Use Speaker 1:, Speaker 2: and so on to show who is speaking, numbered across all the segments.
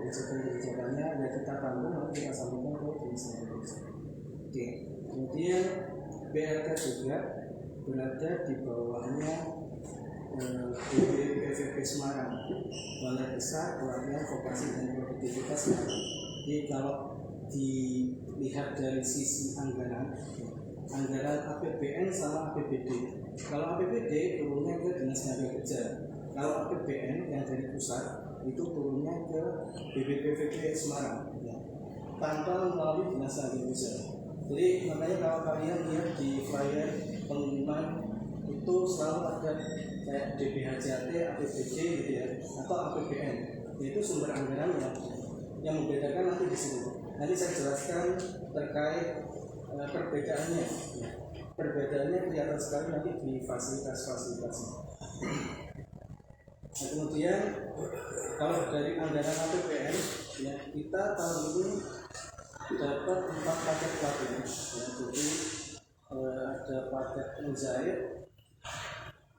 Speaker 1: kebijakan-kebijakannya ya kita tampung nanti kita sampaikan ke dinas tenaga kerja. Oke, kemudian BLT juga berada di bawahnya BPPV Semarang, Balai Besar Pelatihan Vokasi dan Produktivitas Semarang. Jadi kalau dilihat dari sisi anggaran APBN sama APBD. Kalau APBD turunnya ke Dinas Tenaga Kerja. Kalau APBN yang dari pusat itu turunnya ke BPPV Semarang, ya, tanpa melalui Dinas Tenaga Kerja. Jadi makanya kalau kalian lihat di flyer pengumuman itu selalu ada kayak DPHJT, APBD gitu ya, atau APBN. Itu sumber anggaran yang membedakan nanti di sini. Nanti saya jelaskan terkait perbedaannya. Ya. Perbedaannya kelihatan sekali nanti di fasilitas-fasilitasnya. Nah, kemudian kalau dari anggaran APBN, ya, kita tahun ini dapat 4 paket pelatihan. Ya, jadi ada paket menjahit,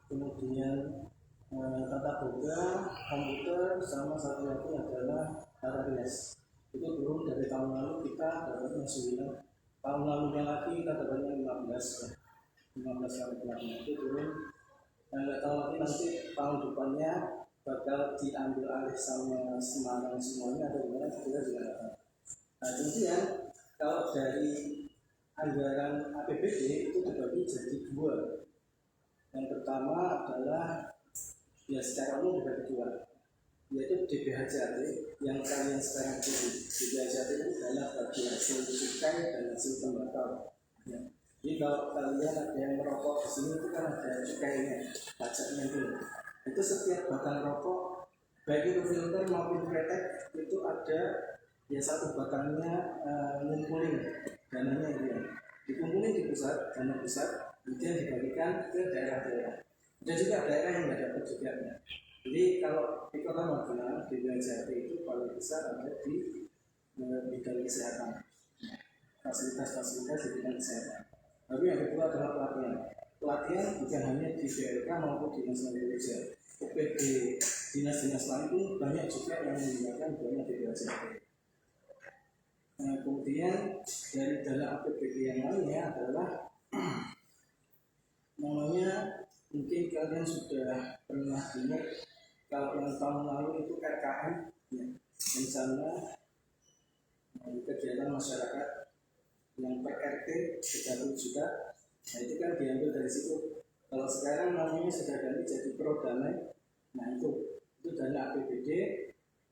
Speaker 1: kemudian tata boga, komputer, sama satu lagi adalah tata rias. Itu turun dari tahun lalu kita dapatnya 9. Tahun lalunya lagi kita dapatnya 15 kali pelatihan. Itu turun. Nggak tahu lagi nanti tahun depannya bakal diambil alih sama Semarang semuanya atau gimana, kita juga nggak tahu. Nah, kemudian kalau dari anggaran APBD itu dibagi jadi 2. Yang pertama adalah ya secara umum dibagi 2, yaitu DPHJT yang kalian sekarang pilih. DPHJT itu adalah bagi hasil cukai dan hasil tembakau. Ya. Jadi kalau kalian ada yang merokok di sini itu kan ada cukainya, pajaknya itu setiap batang rokok baik itu filter maupun kretek itu ada ya satu batangnya ngumpulin dananya dia dikumpulin di pusat, dana pusat, kemudian dibagikan ke daerah-daerah. Dan juga daerah yang nggak dapat juga. Jadi kalau di Kota Magelang di wilayah itu paling besar ada di bidang kesehatan, fasilitas-fasilitas di bidang kesehatan. Lalu yang kedua adalah pelatihan. Pelatihan bukan hanya di BLK maupun di Dinas Tenaga Kerja. UPD dinas-dinas lain pun banyak juga yang menggunakan dana DPHJT. Nah, kemudian dari dana APBD yang lainnya adalah namanya mungkin kalian sudah pernah dengar kalau yang tahun lalu itu RKM, ya, rencana kegiatan masyarakat yang per RT 30 juta. Nah itu kan diambil dari situ. Kalau sekarang namanya sudah ganti jadi Pro Damai. Nah itu dana APBD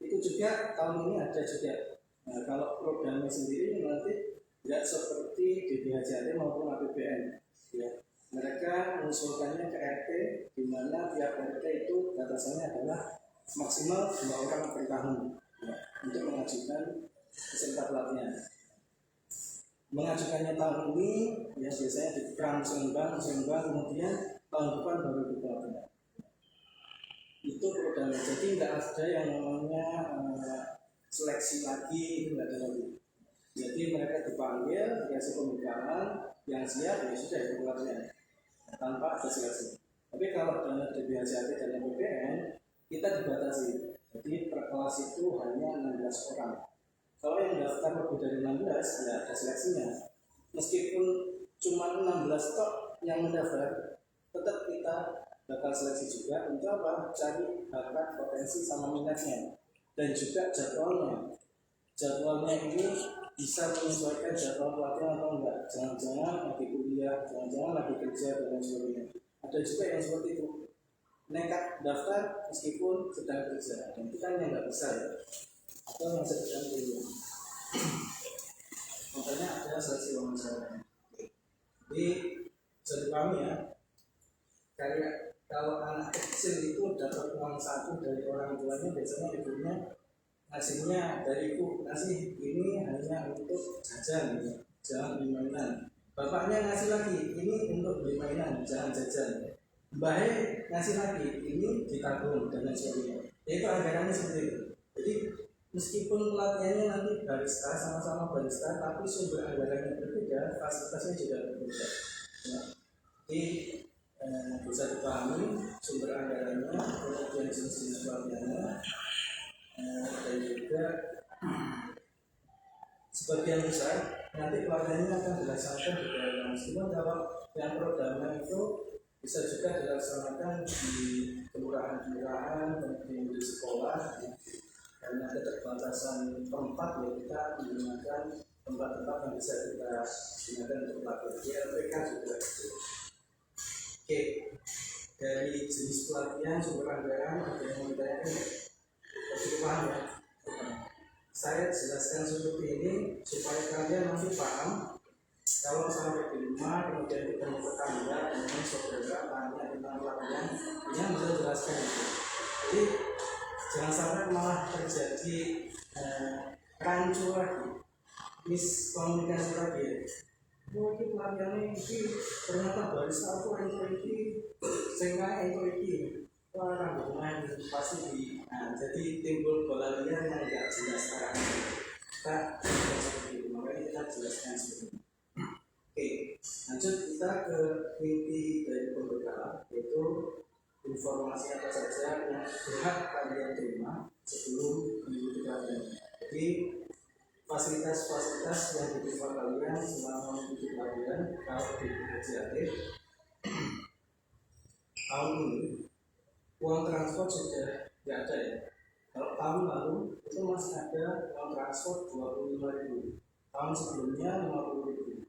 Speaker 1: itu juga tahun ini ada juga. Nah kalau Pro Damai sendiri nanti tidak seperti DPHJT maupun APBN, ya. Mereka mengusulkannya ke RT, di mana tiap RT itu batasannya adalah maksimal 2 orang per tahun, ya, untuk mengajukan peserta pelatihan. Mengajukannya tahun ini ya biasanya di musim bank, kemudian tahun depan baru dipelatihan. Itu program. Jadi tidak ada yang namanya seleksi lagi, itu tidak ada lagi. Jadi mereka dipanggil, dikasih pembukaan, yang siap ya sudah itu pelatihan tanpa ada seleksi. Tapi kalau dana DPHJT dan APBN kita dibatasi. Jadi per kelas itu hanya 16 orang. Kalau yang daftar lebih dari 16 ya ada seleksinya. Meskipun cuma 16 tok yang mendaftar, tetap kita bakal seleksi juga untuk apa? Cari bakat, potensi sama minatnya dan juga jadwalnya. Jadwalnya ini bisa menyesuaikan jadwal pelatihan atau enggak. Jangan-jangan lagi kuliah, jangan-jangan lagi kerja dan lain sebagainya. Ada juga yang seperti itu, nekat daftar meskipun sedang kerja. Dan itu kan yang nggak bisa ya. Atau yang sedang kuliah. Makanya ada seleksi wawancara. Jadi jadi kami ya, kayak kalau anak kecil itu dapat uang saku dari orang tuanya, biasanya ibunya ngasihnya dari ibu ngasih ini hanya untuk jajan, jangan beli mainan. Bapaknya ngasih lagi ini untuk beli mainan, jangan jajan. Mbahnya ngasih lagi ini ditabung dan lain sebagainya. Itu anggarannya seperti itu. Jadi meskipun pelatihannya nanti barista sama-sama barista, tapi sumber anggarannya berbeda, fasilitasnya juga berbeda. Ya. Jadi bisa dipahami sumber anggarannya, kemudian jenis-jenis pelatihannya. dan juga sebagian besar nanti pelatihannya akan dilaksanakan di daerah. Meskipun kalau yang programnya itu bisa juga dilaksanakan di kelurahan-kelurahan, kemudian di sekolah, karena keterbatasan tempat ya kita menggunakan tempat-tempat yang bisa kita gunakan untuk pelatihan. Di LPK juga. Oke, dari jenis pelatihan sumber anggaran ada yang mau ditanyakan ya? Cukup paham ya? Saya jelaskan seperti ini supaya kalian nanti paham. Kalau sampai di rumah kemudian ketemu tetangga, kemudian saudara tanya tentang pelatihan, dia bisa jelaskan itu. Jadi jangan sampai malah terjadi rancu lagi, miskomunikasi lagi. Oh, ini pelatihannya ini ternyata barista aku yang ini, sehingga ini. Wah, rambutnya pasti di, jadi timbul bola liar yang tidak jelas arahnya. Kita seperti itu, makanya kita jelaskan seperti itu. Oke, lanjut kita ke inti dari pembekalan, yaitu informasi apa saja yang berhak kalian terima sebelum mengikuti pelatihan. Jadi fasilitas-fasilitas yang diterima kalian selama mengikuti pelatihan kalau di PJAT tahun ini uang transport sudah tidak ada ya. Kalau tahun lalu itu masih ada uang transport 25.000, tahun sebelumnya 50.000.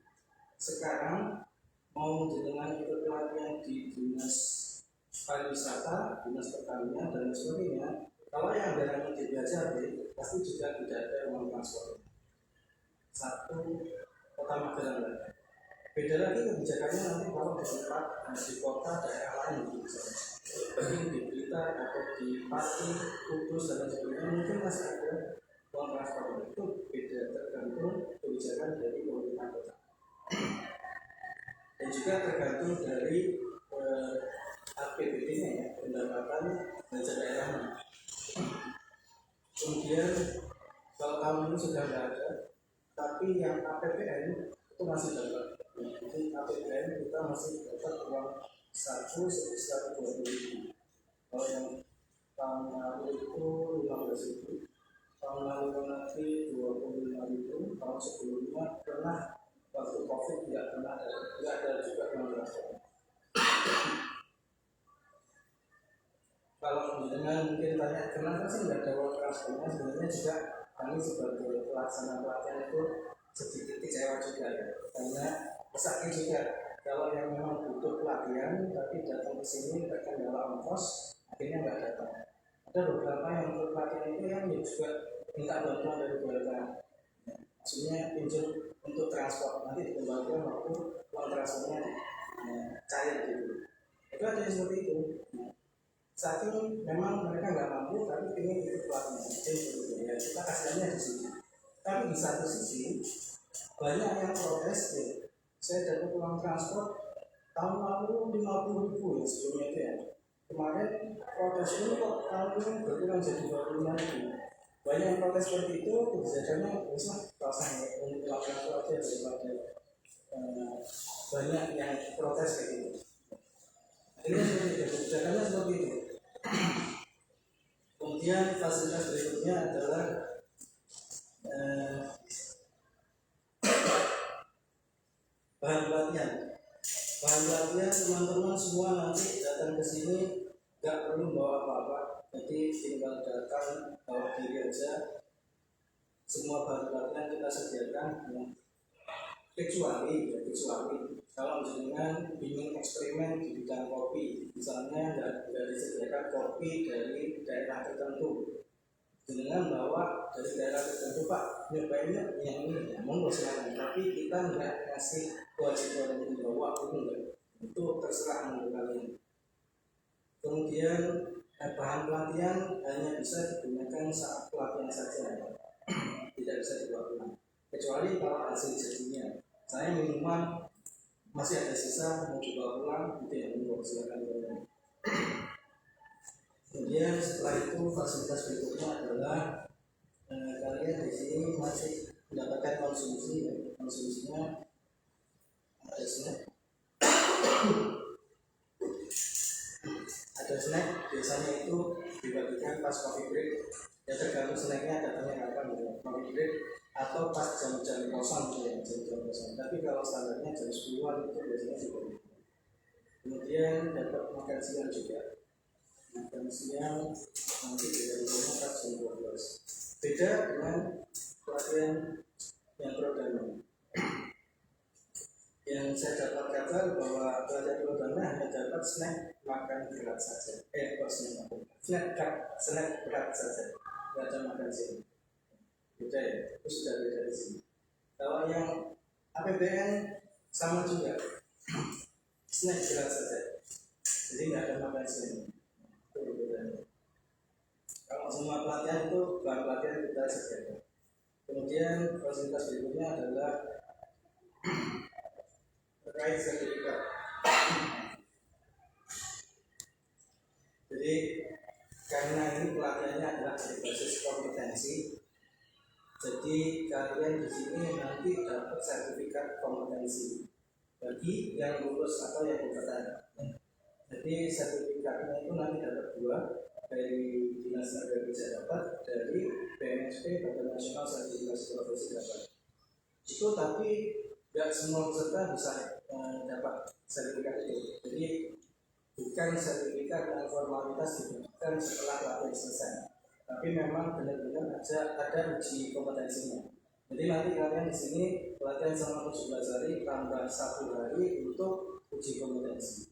Speaker 1: Sekarang mau jenengan ikut pelatihan di dinas pariwisata, dinas pertanian dan sebagainya, kalau yang anggarannya di PJAT pasti juga tidak ada uang transport. Satu kota Magelang. Beda lagi kebijakannya nanti kalau di kota daerah lain misalnya. Bagi di Blitar atau di Pati, Kudus dan sebagainya mungkin masih ada uang transport. Itu beda tergantung kebijakan dari pemerintah kota. Dan juga tergantung dari APBD-nya ya, pendapatan belanja daerahnya. Kemudian kalau tahun ini sudah tidak ada, tapi yang APBN itu masih dapat. Jadi APBN kita masih dapat uang saku sebesar 20.000. Kalau yang tahun lalu itu 15.000, tahun lalu nanti 25.000, tahun sebelumnya pernah waktu COVID tidak ada juga uang transport. Kalau dengan mungkin tanya kenapa sih nggak ada uang transportnya, sebenarnya juga kami sebagai pelaksana pelatihan itu sedikit kecewa juga ya, karena sakit juga kalau yang memang butuh pelatihan tapi datang ke sini terkendala ongkos akhirnya nggak datang. Ada beberapa yang butuh pelatihan itu yang juga minta bantuan dari keluarga, maksudnya pinjam untuk transport, nanti dikembalikan waktu uang transportnya cair gitu. Itu ada yang seperti itu. Saat ini memang mereka nggak mampu tapi ingin ikut pelatihan ya, kita kasihnya di sini. Tapi di satu sisi banyak yang protes ya. Saya dapat uang transport tahun lalu 50.000 ya sebelumnya itu ya. Kemarin protes ini kok tahun ini berkurang jadi 25.000. Banyak yang protes seperti itu, kebijakannya bisa rasanya untuk uang transport aja daripada banyak yang protes kayak gitu. Ini seperti itu, kebijakannya seperti itu. Kemudian fasilitas berikutnya adalah bahan pelatihan. Bahan pelatihan teman-teman semua nanti datang ke sini nggak perlu bawa apa-apa, jadi tinggal datang bawa diri aja. Semua bahan pelatihan kita sediakan, kecuali kalau jenengan ingin eksperimen di bidang kopi, misalnya nggak disediakan kopi dari daerah tertentu, jenengan bawa dari daerah tertentu, Pak, nyobainnya yang ini, ya monggo silakan. Tapi kita nggak kasih kewajiban untuk bawa itu terserah menurut kalian. Kemudian bahan pelatihan hanya bisa digunakan saat pelatihan saja, tidak bisa dibawa pulang. Kecuali kalau hasil jadinya, saya minuman masih ada sisa mau dibawa pulang, itu yang monggo silakan kalian. Kemudian setelah itu fasilitas berikutnya adalah kalian di sini masih mendapatkan konsumsinya ada snack biasanya itu dibagikan pas coffee break Ya tergantung snacknya datangnya kapan gitu, maghrib atau pas jam-jam kosong gitu ya, jam-jam kosong. Tapi kalau standarnya jam 10-an itu biasanya juga. Kemudian dapat makan siang juga. Makan siang nanti dari rumah pas jam 12. Beda dengan pelatihan yang pro dan non. Yang saya dapat kabar bahwa pelatihan pro dan non hanya dapat snack makan berat saja. Snack berat saja. Tidak ada makan siang. Beda ya, itu sudah beda di sini. Kalau yang APBN sama juga, snack berat saja. Jadi nggak ada makan siang. Itu bedanya. Kalau semua pelatihan itu bahan pelatihan kita sediakan. Kemudian fasilitas berikutnya adalah terkait sertifikat. Jadi karena ini pelatihannya adalah berbasis kompetensi, jadi kalian di sini nanti dapat sertifikat kompetensi bagi yang lulus atau yang kompeten. Jadi sertifikatnya itu nanti dapat 2 dari Dinas Tenaga Kerja dapat, dari BNSP Badan Nasional Sertifikasi Profesi dapat. Itu tapi tidak semua peserta bisa dapat sertifikat itu. Jadi bukan sertifikat dan formalitas diberikan setelah pelatihan selesai, tapi memang benar-benar ada uji kompetensinya. Jadi nanti kalian di sini pelatihan selama 17 hari tambah 1 hari untuk uji kompetensi.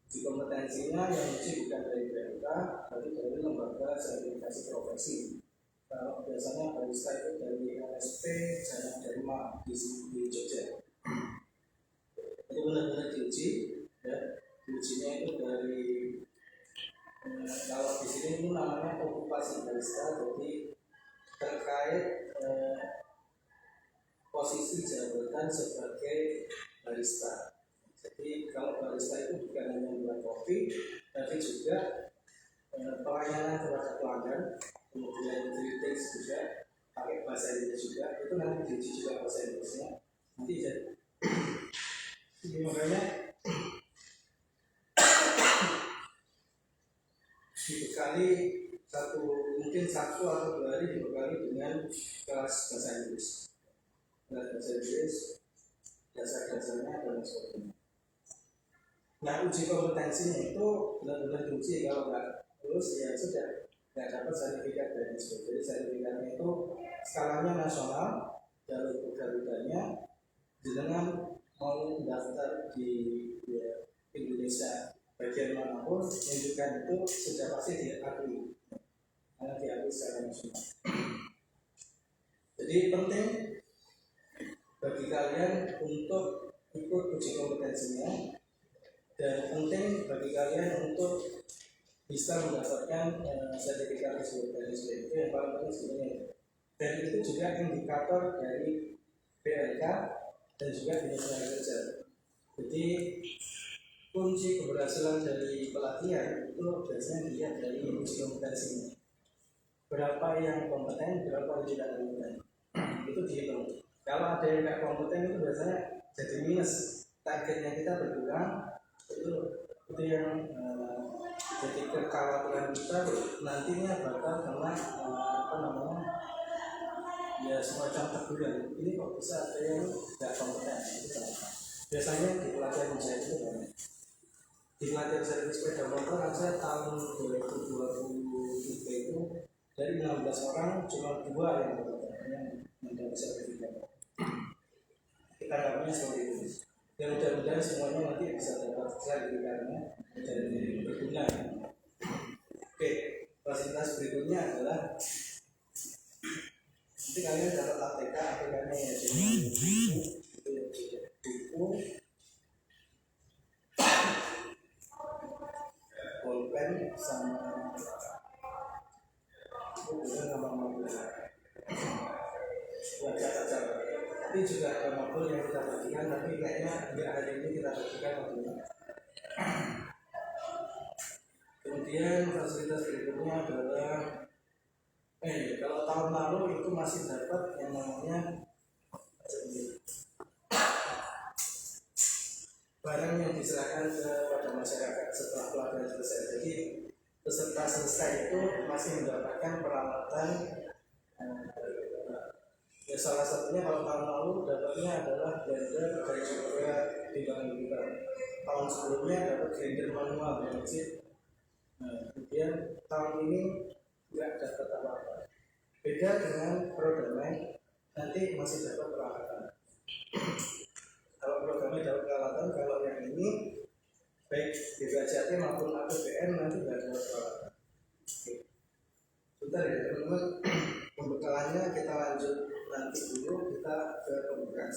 Speaker 1: Uji kompetensinya yang uji bukan dari BMK, tapi dari lembaga sertifikasi profesi. Kalau biasanya barista itu dari LSP, Jaya Dharma di Jogja. Itu benar-benar diuji, ya. Ujinya itu dari kalau di sini itu namanya okupasi barista, jadi terkait posisi jabatan sebagai barista. Jadi kalau barista itu bukan hanya membuat kopi, tapi juga pelayanan kepada pelanggan, kemudian kritik juga, pakai bahasa Indonesia juga, itu nanti diuji juga bahasa Indonesia. Nanti jadi makanya dibekali mungkin 1 atau 2 hari dibekali dengan kelas bahasa Inggris. Kelas bahasa Inggris, dasar-dasarnya dan sebagainya. Nah, uji kompetensinya itu benar-benar diuji, kalau nggak lulus ya sudah nggak dapat sertifikat dan sebagainya. Jadi sertifikatnya itu skalanya nasional, jalur Garudanya dengan mau daftar di Indonesia bagian manapun, menunjukkan itu sudah pasti diakui karena diakui secara nasional. Jadi penting bagi kalian untuk ikut uji kompetensinya, dan penting bagi kalian untuk bisa mendapatkan sertifikat tersebut. Itu yang paling penting sebenarnya. Dan itu juga indikator dari BLK dan juga Dinas Tenaga Kerja. Jadi kunci keberhasilan dari pelatihan itu biasanya dilihat dari uji kompetensinya. Berapa yang kompeten, berapa yang tidak kompeten. Itu dihitung. Kalau ada yang tidak kompeten itu biasanya jadi minus. Targetnya kita berkurang. Itu yang jadi kekhawatiran kita nantinya bakal kena ya semacam teguran. Ini kok bisa ada yang tidak kompeten, itu sama. Biasanya di pelatihan saya itu banyak. Di pelatihan servis sepeda motor saya tahun 2023 itu dari 16 orang cuma 2 yang kompeten yang mendapat sertifikat. Kita harapnya seperti itu. Dan mudah-mudahan semuanya nanti bisa dapat sertifikatnya dan berguna. Oke, fasilitas berikutnya adalah nanti kalian dapat ATK, ATK-nya ya buku, pulpen sama nama mobil. Buat catat-catat. Tapi juga ada mobil yang kita bagikan, tapi kayaknya nggak hari ini kita bagikan mobilnya. Kemudian fasilitas berikutnya adalah kalau tahun lalu itu masih dapat yang namanya barang yang diserahkan kepada masyarakat setelah pelatihan selesai. Jadi peserta selesai itu masih mendapatkan perawatan. Ya, salah satunya kalau tahun lalu dapatnya adalah blender dan juga timbangan bulan. Tahun sebelumnya dapat grinder manual Magic. Kemudian tahun ini nggak dapat apa-apa. Beda dengan Pro Damai, nanti masih dapat peralatan. Kalau Pro Damai dapat peralatan, kalau yang ini baik BPJT maupun APBN nanti nggak dapat peralatan. Bentar ya teman-teman, pembekalannya kita lanjut nanti dulu, kita ke pembukaan.